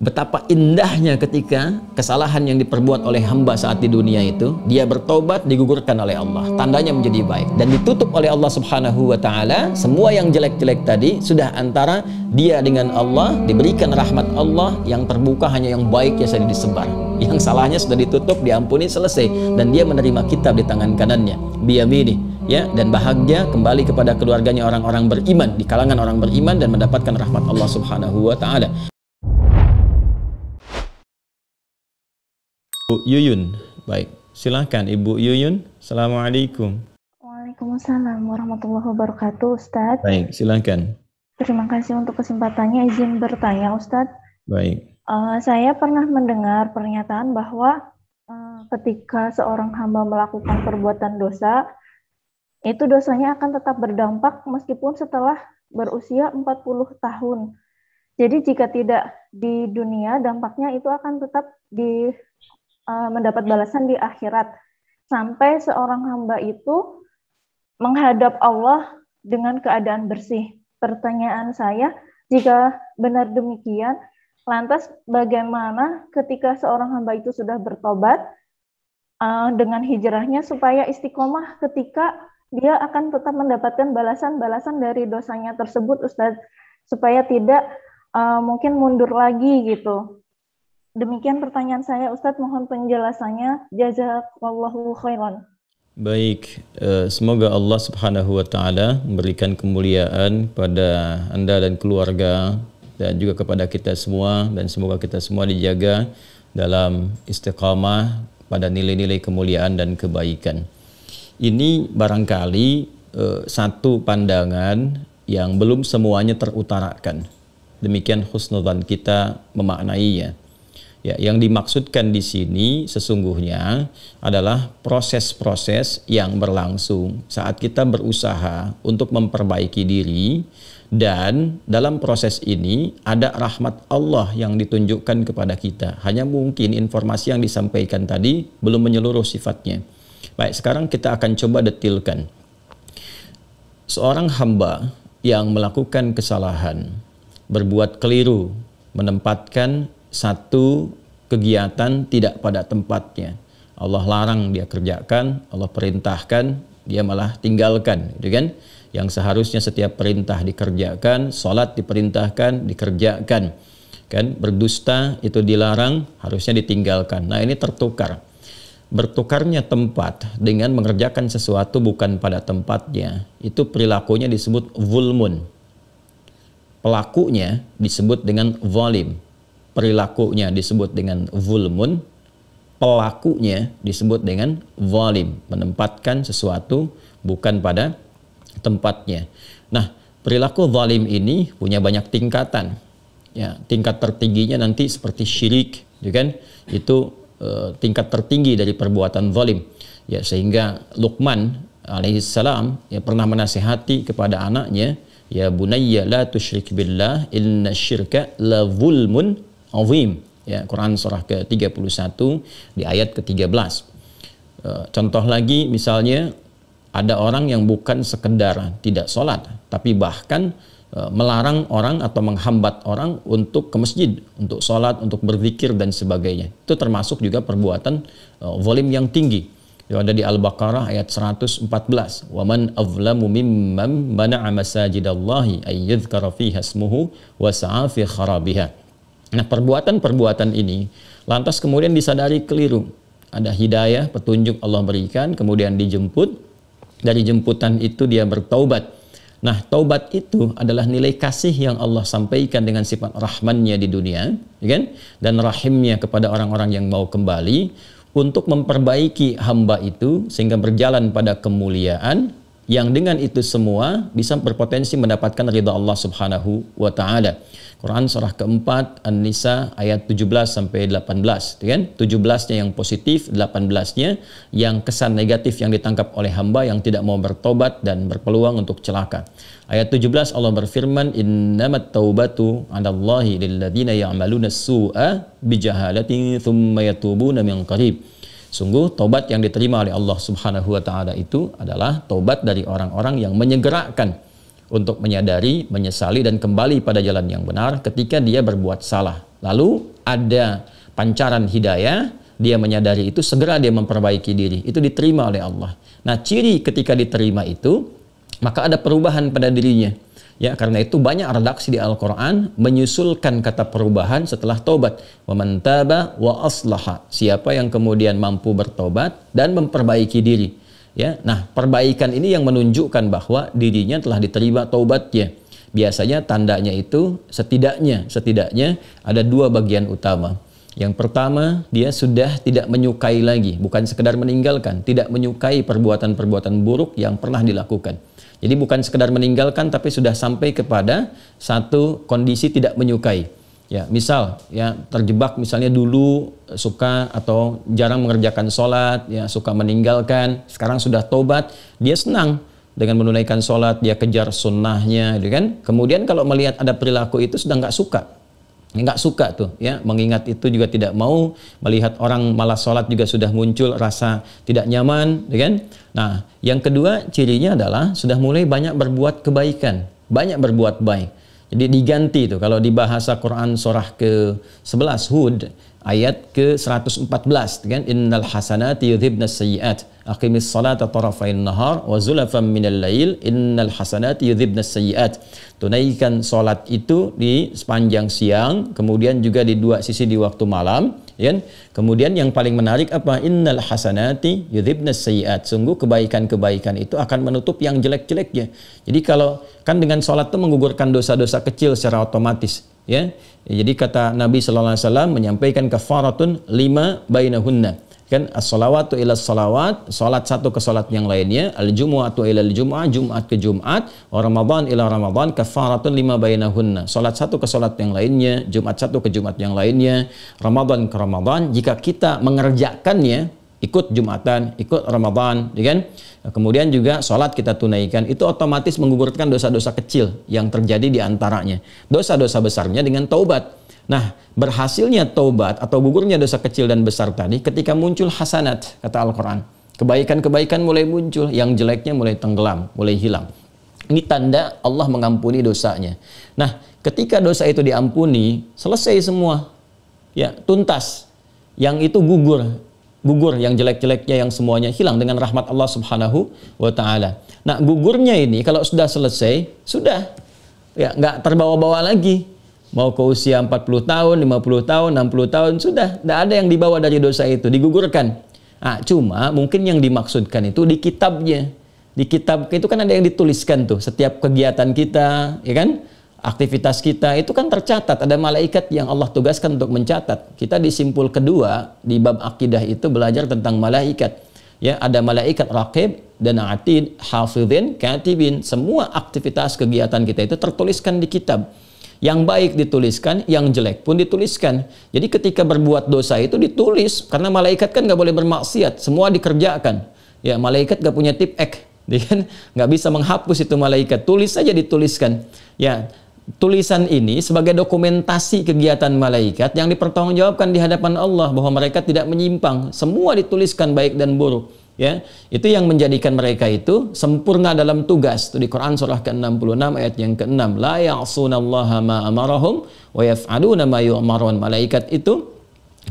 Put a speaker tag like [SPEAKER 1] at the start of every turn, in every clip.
[SPEAKER 1] Betapa indahnya ketika kesalahan yang diperbuat oleh hamba saat di dunia itu, dia bertobat, digugurkan oleh Allah, tandanya menjadi baik, dan ditutup oleh Allah Subhanahu wa Ta'ala. Semua yang jelek-jelek tadi sudah antara dia dengan Allah, diberikan rahmat Allah, yang terbuka hanya yang baiknya saja disebar, yang salahnya sudah ditutup, diampuni, selesai, dan dia menerima kitab di tangan kanannya, biyamini, ya, dan bahagia kembali kepada keluarganya orang-orang beriman, di kalangan orang beriman, dan mendapatkan rahmat Allah Subhanahu wa Ta'ala. Bu Yuyun, baik, silakan Ibu Yuyun. Assalamualaikum.
[SPEAKER 2] Waalaikumsalam warahmatullahi wabarakatuh, Ustadz.
[SPEAKER 1] Baik, silakan.
[SPEAKER 2] Terima kasih untuk kesempatannya, izin bertanya, Ustadz.
[SPEAKER 1] Baik.
[SPEAKER 2] Saya pernah mendengar pernyataan bahwa ketika seorang hamba melakukan perbuatan dosa, itu dosanya akan tetap berdampak meskipun setelah berusia 40 tahun. Jadi jika tidak di dunia, dampaknya itu akan tetap mendapat balasan di akhirat, sampai seorang hamba itu menghadap Allah dengan keadaan bersih. Pertanyaan saya, jika benar demikian, lantas bagaimana ketika seorang hamba itu sudah bertobat dengan hijrahnya supaya istiqomah ketika dia akan tetap mendapatkan balasan-balasan dari dosanya tersebut, Ustadz, supaya tidak mungkin mundur lagi gitu. Demikian pertanyaan saya, Ustadz, mohon penjelasannya. Jazakallahu khairan.
[SPEAKER 1] Baik, semoga Allah Subhanahu wa Ta'ala memberikan kemuliaan pada Anda dan keluarga, dan juga kepada kita semua, dan semoga kita semua dijaga dalam istiqamah pada nilai-nilai kemuliaan dan kebaikan. Ini barangkali satu pandangan yang belum semuanya terutarakan. Demikian husnudzan kita memaknainya. Ya, yang dimaksudkan di sini sesungguhnya adalah proses-proses yang berlangsung saat kita berusaha untuk memperbaiki diri, dan dalam proses ini ada rahmat Allah yang ditunjukkan kepada kita. Hanya mungkin informasi yang disampaikan tadi belum menyeluruh sifatnya. Baik, sekarang kita akan coba detilkan. Seorang hamba yang melakukan kesalahan, berbuat keliru, menempatkan satu kegiatan tidak pada tempatnya. Allah larang dia kerjakan, Allah perintahkan dia malah tinggalkan, gitu kan? Yang seharusnya setiap perintah dikerjakan, sholat diperintahkan, dikerjakan, kan? Berdusta itu dilarang, harusnya ditinggalkan. Nah, ini tertukar. Bertukarnya tempat dengan mengerjakan sesuatu bukan pada tempatnya, itu perilakunya disebut zulmun. Pelakunya disebut dengan zalim. Perilakunya disebut dengan zulmun, pelakunya disebut dengan zalim, menempatkan sesuatu bukan pada tempatnya. Nah, perilaku zalim ini punya banyak tingkatan. Ya, tingkat tertingginya nanti seperti syirik, ya kan? Itu tingkat tertinggi dari perbuatan zalim. Ya, sehingga Luqman alaihissalam ya pernah menasihati kepada anaknya, ya bunayya la tusyrik billah inna syirka la zulmun azim, ya, Quran surah ke-31 di ayat ke-13. Contoh lagi, misalnya ada orang yang bukan sekedar tidak sholat, tapi bahkan melarang orang atau menghambat orang untuk ke masjid, untuk sholat, untuk berzikir dan sebagainya. Itu termasuk juga perbuatan zalim yang tinggi. Yang ada di Al-Baqarah ayat 114. Wa man azlamu mimman mana'a masajidallahi ay yudhkara fiha ismuhu wa sa'a fi kharabiha. Nah, perbuatan-perbuatan ini lantas kemudian disadari keliru. Ada hidayah, petunjuk Allah berikan, kemudian dijemput. Dari jemputan itu dia bertaubat. Nah, taubat itu adalah nilai kasih yang Allah sampaikan dengan sifat rahmannya di dunia, ya kan? Dan rahimnya kepada orang-orang yang mau kembali untuk memperbaiki hamba itu sehingga berjalan pada kemuliaan, yang dengan itu semua bisa berpotensi mendapatkan ridha Allah Subhanahu wa Ta'ala. Quran surah keempat An-Nisa ayat 17 sampai 18, kan? 17-nya yang positif, 18-nya yang kesan negatif yang ditangkap oleh hamba yang tidak mau bertobat dan berpeluang untuk celaka. Ayat 17 Allah berfirman, innamat taubatu 'alallahi lilladzina ya'maluna as-su'a bijahalatin tsumma yatubuna min qarib. Sungguh taubat yang diterima oleh Allah Subhanahu wa Ta'ala itu adalah taubat dari orang-orang yang menyegerakan untuk menyadari, menyesali dan kembali pada jalan yang benar ketika dia berbuat salah. Lalu ada pancaran hidayah, dia menyadari itu, segera dia memperbaiki diri. Itu diterima oleh Allah. Nah, ciri ketika diterima itu, maka ada perubahan pada dirinya. Ya, karena itu banyak redaksi di Al-Quran menyusulkan kata perubahan setelah taubat. Wa man taba wa aslaha. Siapa yang kemudian mampu bertobat dan memperbaiki diri. Ya, nah perbaikan ini yang menunjukkan bahwa dirinya telah diterima taubatnya. Biasanya tandanya itu setidaknya ada dua bagian utama. Yang pertama, dia sudah tidak menyukai lagi, bukan sekedar meninggalkan, tidak menyukai perbuatan-perbuatan buruk yang pernah dilakukan. Jadi bukan sekedar meninggalkan, tapi sudah sampai kepada satu kondisi tidak menyukai. Ya, misal ya terjebak misalnya dulu suka atau jarang mengerjakan sholat, ya suka meninggalkan, sekarang sudah tobat, dia senang dengan menunaikan sholat, dia kejar sunnahnya, gitu kan. Kemudian kalau melihat ada perilaku itu sudah nggak suka tuh, ya mengingat itu juga tidak mau, melihat orang malas sholat juga sudah muncul rasa tidak nyaman, gitu kan. Nah, yang kedua cirinya adalah sudah mulai banyak berbuat kebaikan, banyak berbuat baik. Jadi diganti tuh, kalau di bahasa Quran surah ke-11 Hud ayat ke-114 kan, innal hasanati yudhibnas sayyi'at aqimis salata tarafain nahar wa zulafan minal lail innal hasanati yudhibnas sayyi'at. Tunaikan salat itu di sepanjang siang, kemudian juga di dua sisi di waktu malam, ya. Kemudian yang paling menarik apa? Innal hasanati yudhibnas sayyi'at. Sungguh kebaikan-kebaikan itu akan menutup yang jelek-jeleknya. Jadi kalau kan dengan salat itu menggugurkan dosa-dosa kecil secara otomatis, ya. Jadi kata Nabi sallallahu alaihi wasallam menyampaikan kafaratun 5 bainahunna. Kan as-salawatu ila salawat, salat satu ke salat yang lainnya, al-jumu'atu ila al-jumu'ah, Jumat ke Jumat, wa Ramadan ila Ramadan, kafaratun 5 bainahunna. Salat satu ke salat yang lainnya, Jumat satu ke Jumat yang lainnya, Ramadan ke Ramadan. Jika kita mengerjakannya, ikut Jumatan, ikut Ramadan, ya kan? Kemudian juga salat kita tunaikan, itu otomatis menggugurkan dosa-dosa kecil yang terjadi di antaranya. Dosa-dosa besarnya dengan taubat. Nah, berhasilnya taubat atau gugurnya dosa kecil dan besar tadi ketika muncul hasanat, kata Al-Quran. Kebaikan-kebaikan mulai muncul, yang jeleknya mulai tenggelam, mulai hilang. Ini tanda Allah mengampuni dosanya. Nah, ketika dosa itu diampuni, selesai semua. Ya, tuntas. Yang itu gugur yang jelek-jeleknya, yang semuanya hilang dengan rahmat Allah Subhanahu wa Ta'ala. Nah, gugurnya ini kalau sudah selesai, sudah ya nggak terbawa-bawa lagi. Mau ke usia 40 tahun, 50 tahun, 60 tahun, sudah tidak ada yang dibawa dari dosa itu, digugurkan. Nah, cuma mungkin yang dimaksudkan itu di kitabnya. Di kitab itu kan ada yang dituliskan tuh, setiap kegiatan kita, ya kan? Aktivitas kita itu kan tercatat, ada malaikat yang Allah tugaskan untuk mencatat. Kita di simpul kedua di bab akidah itu belajar tentang malaikat. Ya, ada malaikat raqib dan atid, hafidhin, katibin. Semua aktivitas kegiatan kita itu tertuliskan di kitab. Yang baik dituliskan, yang jelek pun dituliskan. Jadi ketika berbuat dosa itu ditulis, karena malaikat kan nggak boleh bermaksiat, semua dikerjakan. Ya, malaikat nggak punya tip X, dia kan nggak bisa menghapus itu malaikat, tulis saja dituliskan. Ya, tulisan ini sebagai dokumentasi kegiatan malaikat yang dipertanggungjawabkan di hadapan Allah bahwa mereka tidak menyimpang, semua dituliskan baik dan buruk. Ya, itu yang menjadikan mereka itu sempurna dalam tugas. Itu di Quran surah ke-66 ayat yang ke-6. La ya'sunallaha ma amarahum wa yaf'aluna ma yu'marun. Malaikat itu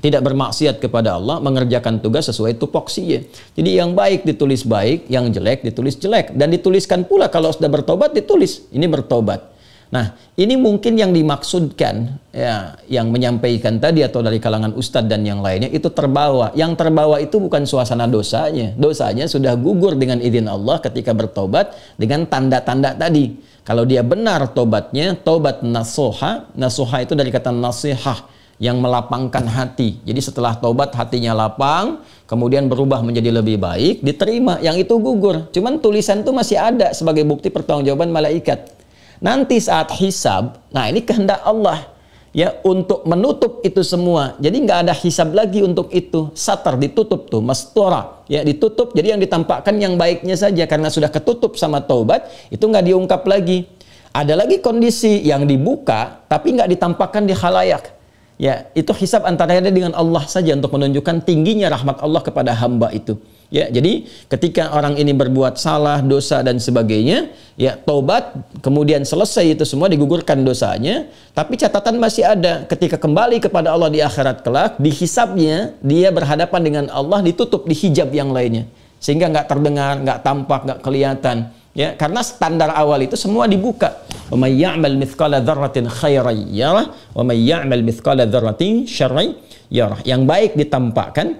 [SPEAKER 1] tidak bermaksiat kepada Allah, mengerjakan tugas sesuai tupoksinya. Jadi yang baik ditulis baik, yang jelek ditulis jelek, dan dituliskan pula kalau sudah bertobat ditulis ini bertobat. Nah, ini mungkin yang dimaksudkan ya, yang menyampaikan tadi atau dari kalangan ustadz dan yang lainnya itu terbawa. Yang terbawa itu bukan suasana dosanya. Dosanya sudah gugur dengan izin Allah ketika bertobat dengan tanda-tanda tadi. Kalau dia benar tobatnya, tobat nasuha. Nasuha itu dari kata nasihah, yang melapangkan hati. Jadi setelah tobat hatinya lapang, kemudian berubah menjadi lebih baik, diterima. Yang itu gugur. Cuman tulisan itu masih ada sebagai bukti pertanggungjawaban malaikat. Nanti saat hisab, nah ini kehendak Allah ya untuk menutup itu semua. Jadi nggak ada hisab lagi untuk itu. Satar ditutup tuh, mastura ya ditutup. Jadi yang ditampakkan yang baiknya saja karena sudah ketutup sama taubat itu nggak diungkap lagi. Ada lagi kondisi yang dibuka tapi nggak ditampakkan di khalayak. Ya itu hisab antara dia dengan Allah saja untuk menunjukkan tingginya rahmat Allah kepada hamba itu. Ya, jadi ketika orang ini berbuat salah, dosa dan sebagainya, ya taubat, kemudian selesai itu semua, digugurkan dosanya, tapi catatan masih ada. Ketika kembali kepada Allah di akhirat kelak, dihisabnya, dia berhadapan dengan Allah, ditutup di hijab yang lainnya, sehingga nggak terdengar, nggak tampak, nggak kelihatan. Ya, karena standar awal itu semua dibuka. Wa may ya'mal mithqala dzarratin khairan yarah wa may ya'mal mithqala dzarratin syarran yarah. Yang baik ditampakkan,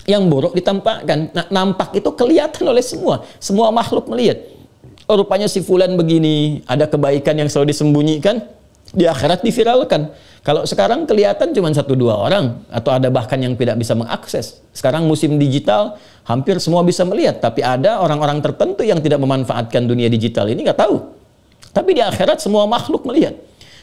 [SPEAKER 1] yang buruk ditampakkan. Nah, nampak itu kelihatan oleh semua makhluk melihat. Oh, rupanya si fulan begini, ada kebaikan yang selalu disembunyikan, di akhirat diviralkan. Kalau sekarang kelihatan cuma 1-2 orang, atau ada bahkan yang tidak bisa mengakses. Sekarang musim digital, hampir semua bisa melihat, tapi ada orang-orang tertentu yang tidak memanfaatkan dunia digital ini, nggak tahu. Tapi di akhirat semua makhluk melihat,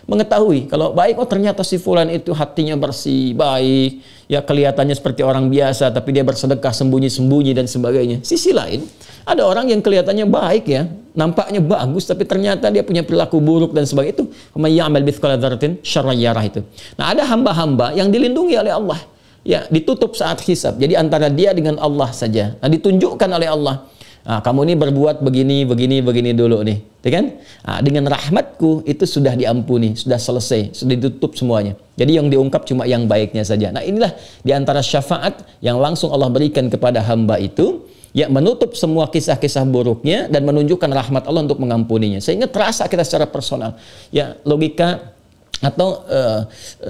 [SPEAKER 1] mengetahui kalau baik, oh ternyata si fulan itu hatinya bersih, baik, ya kelihatannya seperti orang biasa, tapi dia bersedekah sembunyi-sembunyi dan sebagainya. Sisi lain, ada orang yang kelihatannya baik ya, nampaknya bagus, tapi ternyata dia punya perilaku buruk dan sebagainya. Itu may ya'mal mithqala dzarratin syarran yarah itu. Nah, ada hamba-hamba yang dilindungi oleh Allah. Ya, ditutup saat hisab. Jadi antara dia dengan Allah saja. Nah, ditunjukkan oleh Allah. Nah, kamu ini berbuat begini dulu nih, ya kan? Nah, dengan rahmatku itu sudah diampuni, sudah selesai, sudah ditutup semuanya. Jadi yang diungkap cuma yang baiknya saja. Nah, inilah diantara syafaat yang langsung Allah berikan kepada hamba itu, ya menutup semua kisah-kisah buruknya dan menunjukkan rahmat Allah untuk mengampuninya. Sehingga terasa kita secara personal. Ya, logika atau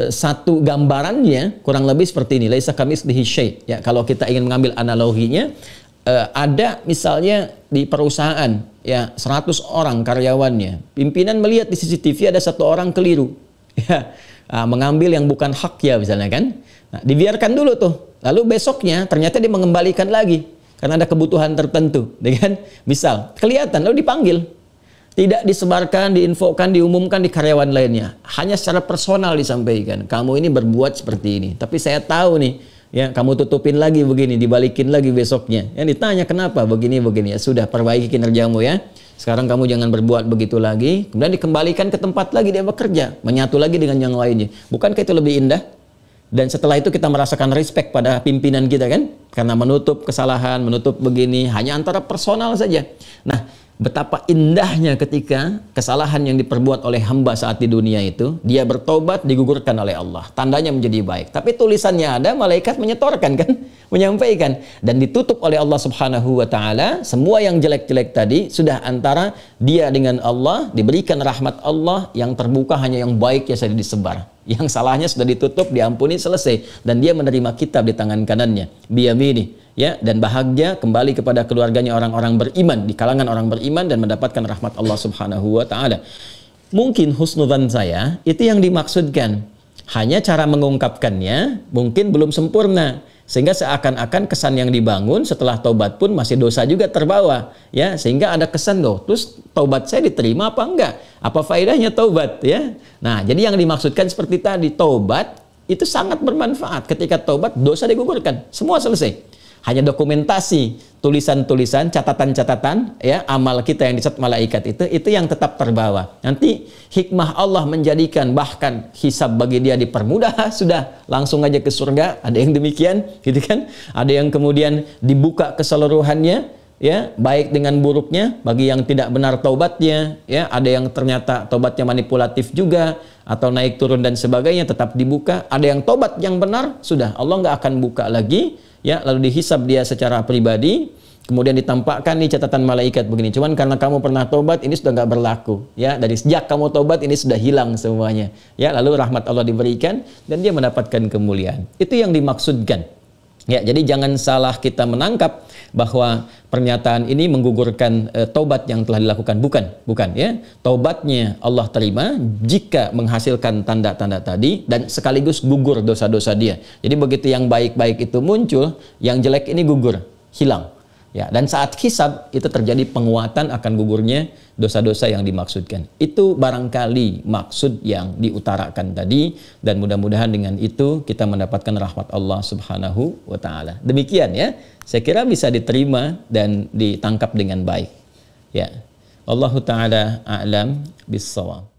[SPEAKER 1] satu gambarannya kurang lebih seperti ini. Laisa kamitslihi syai'. Ya, kalau kita ingin mengambil analoginya, ada misalnya di perusahaan ya 100 orang karyawannya, pimpinan melihat di CCTV ada 1 orang keliru ya, mengambil yang bukan hak ya misalnya kan. Nah, dibiarkan dulu tuh, lalu besoknya ternyata dia mengembalikan lagi karena ada kebutuhan tertentu, ya kan? Misal kelihatan lalu dipanggil, tidak disebarkan, diinfokan, diumumkan di karyawan lainnya, hanya secara personal disampaikan, kamu ini berbuat seperti ini, tapi saya tahu nih ya, kamu tutupin lagi begini, dibalikin lagi besoknya. Yang ditanya kenapa begini, ya sudah perbaiki kinerjamu ya. Sekarang kamu jangan berbuat begitu lagi. Kemudian dikembalikan ke tempat lagi dia bekerja, menyatu lagi dengan yang lainnya. Bukankah itu lebih indah? Dan setelah itu kita merasakan respect pada pimpinan kita kan? Karena menutup kesalahan, menutup begini, hanya antara personal saja. Nah, betapa indahnya ketika kesalahan yang diperbuat oleh hamba saat di dunia itu, dia bertobat, digugurkan oleh Allah. Tandanya menjadi baik. Tapi tulisannya ada, malaikat menyetorkan kan? Menyampaikan. Dan ditutup oleh Allah subhanahu wa ta'ala. Semua yang jelek-jelek tadi, sudah antara dia dengan Allah, diberikan rahmat Allah, yang terbuka hanya yang baik yang sudah disebar. Yang salahnya sudah ditutup, diampuni, selesai. Dan dia menerima kitab di tangan kanannya. Biyamini. Ya, dan bahagia kembali kepada keluarganya orang-orang beriman, di kalangan orang beriman, dan mendapatkan rahmat Allah subhanahu wa ta'ala. Mungkin husnudzan saya, itu yang dimaksudkan. Hanya cara mengungkapkannya mungkin belum sempurna, sehingga seakan-akan kesan yang dibangun setelah taubat pun masih dosa juga terbawa, ya, sehingga ada kesan loh, terus taubat saya diterima apa enggak? Apa faedahnya taubat, ya? Nah, jadi yang dimaksudkan seperti tadi, taubat itu sangat bermanfaat. Ketika taubat, dosa digugurkan, semua selesai. Hanya dokumentasi, tulisan-tulisan, catatan-catatan, ya, amal kita yang dicatat malaikat itu yang tetap terbawa. Nanti hikmah Allah menjadikan bahkan hisab bagi dia dipermudah, sudah langsung aja ke surga. Ada yang demikian, gitu kan? Ada yang kemudian dibuka keseluruhannya, ya, baik dengan buruknya bagi yang tidak benar taubatnya, ya, ada yang ternyata taubatnya manipulatif juga atau naik turun dan sebagainya, tetap dibuka. Ada yang taubat yang benar, sudah Allah nggak akan buka lagi. Ya, lalu dihisab dia secara pribadi, kemudian ditampakkan nih catatan malaikat begini. Cuman karena kamu pernah tobat, ini sudah nggak berlaku. Ya, dari sejak kamu tobat ini sudah hilang semuanya. Ya, lalu rahmat Allah diberikan dan dia mendapatkan kemuliaan. Itu yang dimaksudkan. Ya, jadi jangan salah kita menangkap bahwa pernyataan ini menggugurkan taubat yang telah dilakukan. Bukan ya. Taubatnya Allah terima jika menghasilkan tanda-tanda tadi dan sekaligus gugur dosa-dosa dia. Jadi begitu yang baik-baik itu muncul, yang jelek ini gugur, hilang. Ya, dan saat hisab itu terjadi penguatan akan gugurnya dosa-dosa yang dimaksudkan. Itu barangkali maksud yang diutarakan tadi, dan mudah-mudahan dengan itu kita mendapatkan rahmat Allah subhanahu wa ta'ala. Demikian ya, saya kira bisa diterima dan ditangkap dengan baik. Ya, Allahu ta'ala a'lam bis-shawab.